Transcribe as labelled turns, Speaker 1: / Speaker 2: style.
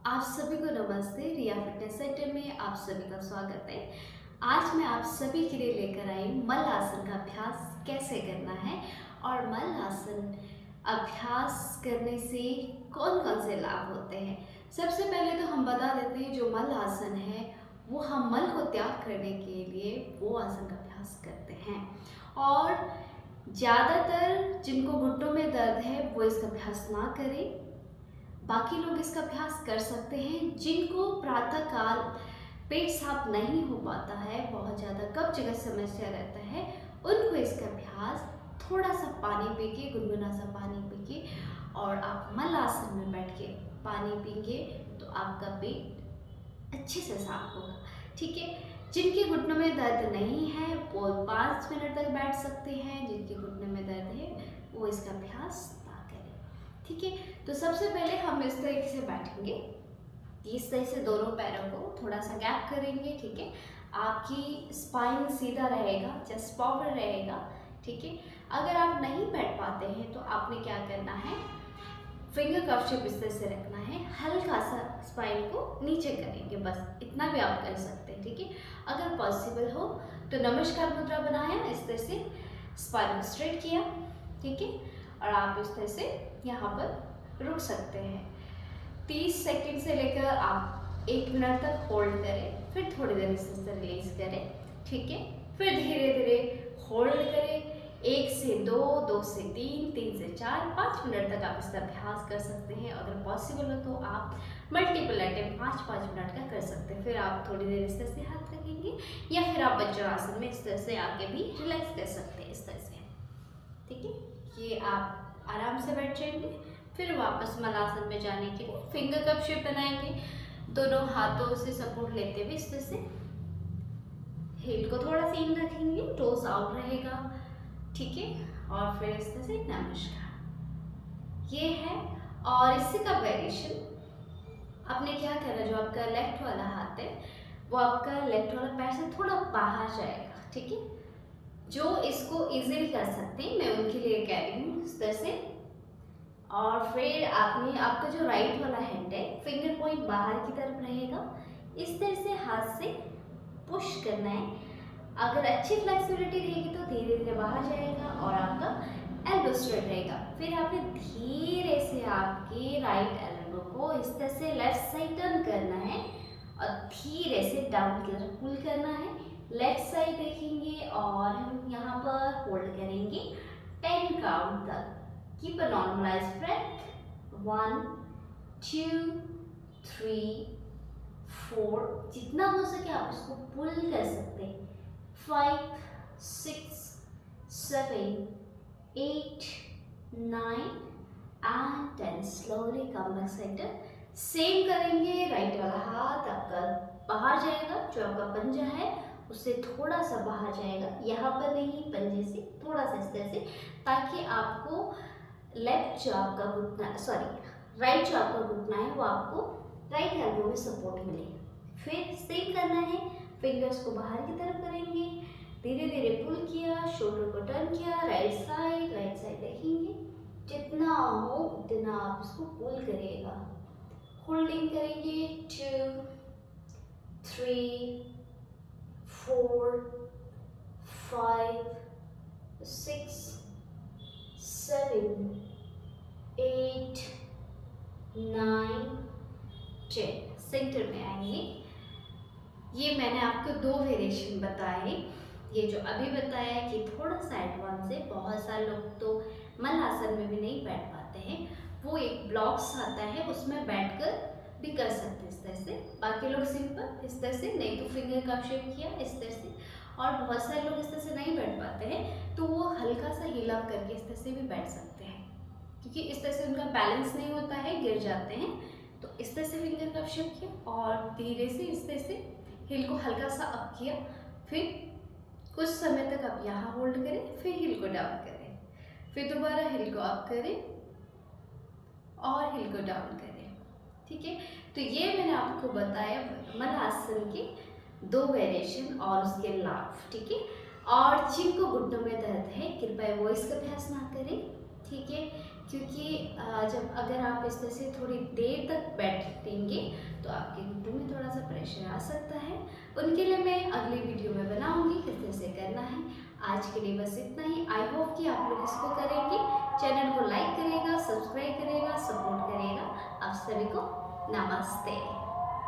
Speaker 1: आप सभी को नमस्ते। रिया फिटनेस सेंटर में आप सभी का स्वागत है। आज मैं आप सभी के लिए लेकर आई मल आसन का अभ्यास कैसे करना है और मल आसन अभ्यास करने से कौन कौन से लाभ होते हैं। सबसे पहले तो हम बता देते हैं जो मल आसन है वो हम मल को त्याग करने के लिए वो आसन का अभ्यास करते हैं। और ज़्यादातर जिनको घुटनों में दर्द है वो इसका अभ्यास ना करें, बाकी लोग इसका अभ्यास कर सकते हैं। जिनको प्रातः काल पेट साफ नहीं हो पाता है, बहुत ज़्यादा कब्ज का समस्या रहता है, उनको इसका अभ्यास थोड़ा सा पानी पी के, गुनगुना सा पानी पी के और आप मल आसन में बैठ के पानी पीएंगे तो आपका पेट अच्छे से साफ होगा। ठीक है। जिनके घुटनों में दर्द नहीं है वो 5 मिनट तक बैठ सकते हैं, जिनके घुटनों में दर्द है वो इसका अभ्यास ना करें। ठीक है। तो सबसे पहले हम इस तरीके से बैठेंगे, इस तरह से दोनों पैरों को थोड़ा सा गैप करेंगे। ठीक है। आपकी स्पाइन सीधा रहेगा, चेस्ट प्रॉपर रहेगा। ठीक है। अगर आप नहीं बैठ पाते हैं तो आपने क्या करना है, फिंगर कफ इस तरह से रखना है, हल्का सा स्पाइन को नीचे करेंगे, बस इतना भी आप कर सकते हैं। ठीक है। अगर पॉसिबल हो तो नमस्कार मुद्रा बनाया, इस तरह से स्पाइन को स्ट्रेट किया। ठीक है। और आप इस तरह से यहाँ पर रुक सकते हैं। 30 सेकंड से लेकर आप 1 मिनट तक होल्ड करें, फिर थोड़ी देर इसे रिलीज करें। ठीक है। फिर धीरे धीरे होल्ड करें, 1 से 2, 2 से 3, 3 से 4, 5 मिनट तक आप इसका अभ्यास कर सकते हैं। अगर पॉसिबल हो तो आप मल्टीपल अटेम्प्ट 5-5 मिनट का कर सकते हैं। फिर आप थोड़ी देर इस तरह से हाथ रखेंगे या फिर आप वज्रासन में इस तरह से आके भी रिलैक्स कर सकते हैं, इस तरह से। ठीक है। ये आप आराम से बैठ जाएंगे। फिर वापस मलासन में जाने के लिए फिंगर कप शेप बनाएंगे, दोनों हाथों से सपोर्ट लेते हुए इस तरह से हील को थोड़ा सा इन रखेंगे, टोस आउट रहेगा। ठीक है। और फिर इस तरह से नमस्कार, ये है। और इससे का वेरिएशन आपने क्या करना, जो आपका लेफ्ट वाला हाथ है वो आपका लेफ्ट वाला पैर से थोड़ा बाहर जाएगा। ठीक है। जो इसको इजीली कर सकते हैं मैं उनके लिए कह रही हूँ, इस तरह से। और फिर आपका जो राइट वाला हैंड है, फिंगर पॉइंट बाहर की तरफ रहेगा, इस तरह से हाथ से पुश करना है। अगर अच्छी फ्लेक्सिबिलिटी रहेगी तो धीरे धीरे बाहर जाएगा और आपका एल्बो स्ट्रेट रहेगा। फिर आपने धीरे से आपके राइट एल्बो को इस तरह से लेफ्ट साइड टर्न करना है और धीरे से डाउन की तरफ पुल करना है। लेफ्ट साइड देखेंगे और हम यहाँ पर होल्ड करेंगे 10 काउंट तक। Keep a normalised breath. 1 2 3 4, जितना हो सके आप इसको पुल कर सकते हैं। 5 6 7 8 9 and 10। Slowly come back centre. Same करेंगे, राइट वाला हाथ आपका बाहर जाएगा, जो आपका पंजा है उससे थोड़ा सा बाहर जाएगा, यहाँ पर नहीं, पंजे से थोड़ा सा इस तरह से, ताकि आपको लेफ्ट जो आपका घुटना, राइट जो आपका घुटना है वो आपको राइट एल्बो में सपोर्ट मिले। फिर सेम करना है, फिंगर्स को बाहर की तरफ करेंगे, धीरे धीरे पुल किया, शोल्डर को टर्न किया, राइट साइड देखेंगे, जितना हो उतना आप इसको पुल करिएगा। होल्डिंग करेंगे 2 3 4 5 6 7 8 9 10। सेंटर में आएंगे। ये मैंने आपको 2 वेरिएशन बताए। ये जो अभी बताया है कि थोड़ा सा एडवांस है, बहुत सारे लोग तो मल आसन में भी नहीं बैठ पाते हैं। वो एक ब्लॉक्स आता है, उसमें बैठकर भी कर सकते हैं इस तरह से। बाकी लोग सिंपल इस तरह से, नहीं तो फिंगर कप शेप किया इस तरह से। और बहुत सारे लोग इस तरह से नहीं बैठ पाते हैं तो वो हल्का सा हिल अप करके इस तरह से भी बैठ सकते हैं, क्योंकि इस तरह से उनका बैलेंस नहीं होता है, गिर जाते हैं। तो इस तरह से फिंगर कप शेप किया और धीरे से इस तरह से हिल को हल्का सा अप किया। फिर कुछ समय तक आप यहाँ होल्ड करें, फिर हिल को डाउन करें, फिर दोबारा हिल को अप करें और हिल को डाउन करें। ठीक है। तो ये मैंने आपको बताया मल आसन के 2 वेरिएशन और उसके लाभ। ठीक है। और जिनको घुटनों में दर्द है कृपया वो इसका अभ्यास ना करें। ठीक है। क्योंकि जब अगर आप इस तरह से थोड़ी देर तक बैठेंगे प्रेशर आ सकता है, उनके लिए मैं अगली वीडियो में बनाऊंगी किस तरह से करना है। आज के लिए बस इतना ही। आई होप कि आप लोग इसको करेंगे। चैनल को लाइक करेगा, सब्सक्राइब करेगा, सपोर्ट करेगा। आप सभी को नमस्ते।